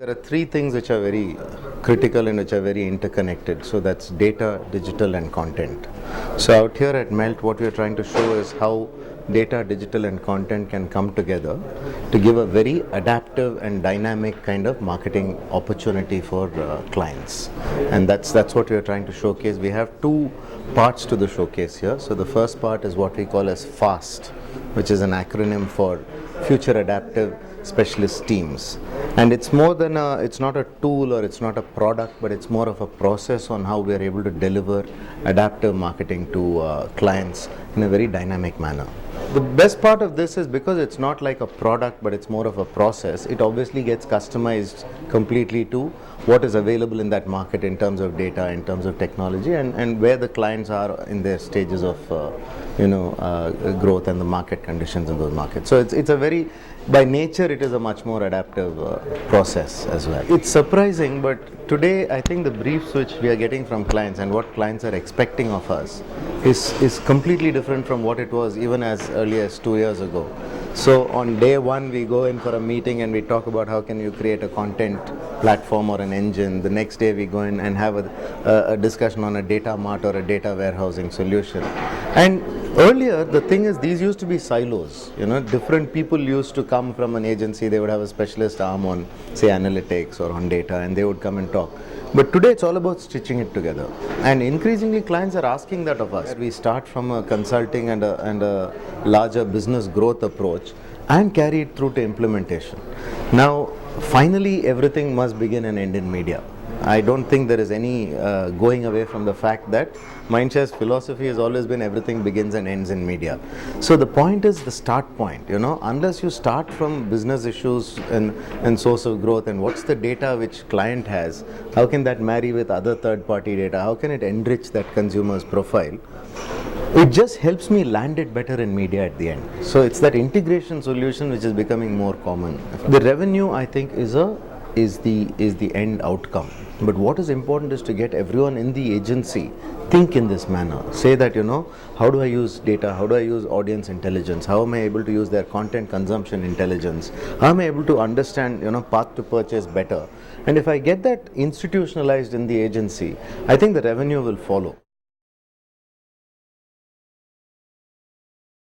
There are three things which are very critical and which are very interconnected. So that's data, digital, and content. So out here at Melt, what we are trying to show is how data, digital, and content can come together to give a very adaptive and dynamic kind of marketing opportunity for clients. And that's what we are trying to showcase. We have two parts to the showcase here. So the first part is what we call as FAST, which is an acronym for Future Adaptive Specialist Teams. And it's more than it's not a tool or it's not a product, but it's more of a process on how we are able to deliver adaptive marketing to clients in a very dynamic manner. The best part of this is because it's not like a product, but it's more of a process. It obviously gets customized completely to what is available in that market in terms of data, in terms of technology, and where the clients are in their stages of growth and the market conditions in those markets. So it's a very, by nature, it is a much more adaptive process as well. It's surprising, but today I think the briefs which we are getting from clients and what clients are expecting of us is completely different from what it was even as early as 2 years ago. So on day one, we go in for a meeting and we talk about how can you create a content platform or an engine. The next day we go in and have a discussion on a data mart or a data warehousing solution. And earlier, the thing is, these used to be silos. Different people used to come from an agency. They would have a specialist arm on, say, analytics or on data, and they would come and talk. But today, it's all about stitching it together. And increasingly, clients are asking that of us. We start from a consulting and a larger business growth approach and carry it through to implementation. Now, finally, everything must begin and end in media. I don't think there is any going away from the fact that Mindshare's philosophy has always been everything begins and ends in media. So the point is the start point. Unless you start from business issues and source of growth and what's the data which client has, how can that marry with other third-party data? How can it enrich that consumer's profile? It just helps me land it better in media at the end. So it's that integration solution which is becoming more common. The revenue, I think, is the end outcome. But what is important is to get everyone in the agency think in this manner. Say that, how do I use data? How do I use audience intelligence? How am I able to use their content consumption intelligence? How am I able to understand, path to purchase better? And if I get that institutionalized in the agency, I think the revenue will follow.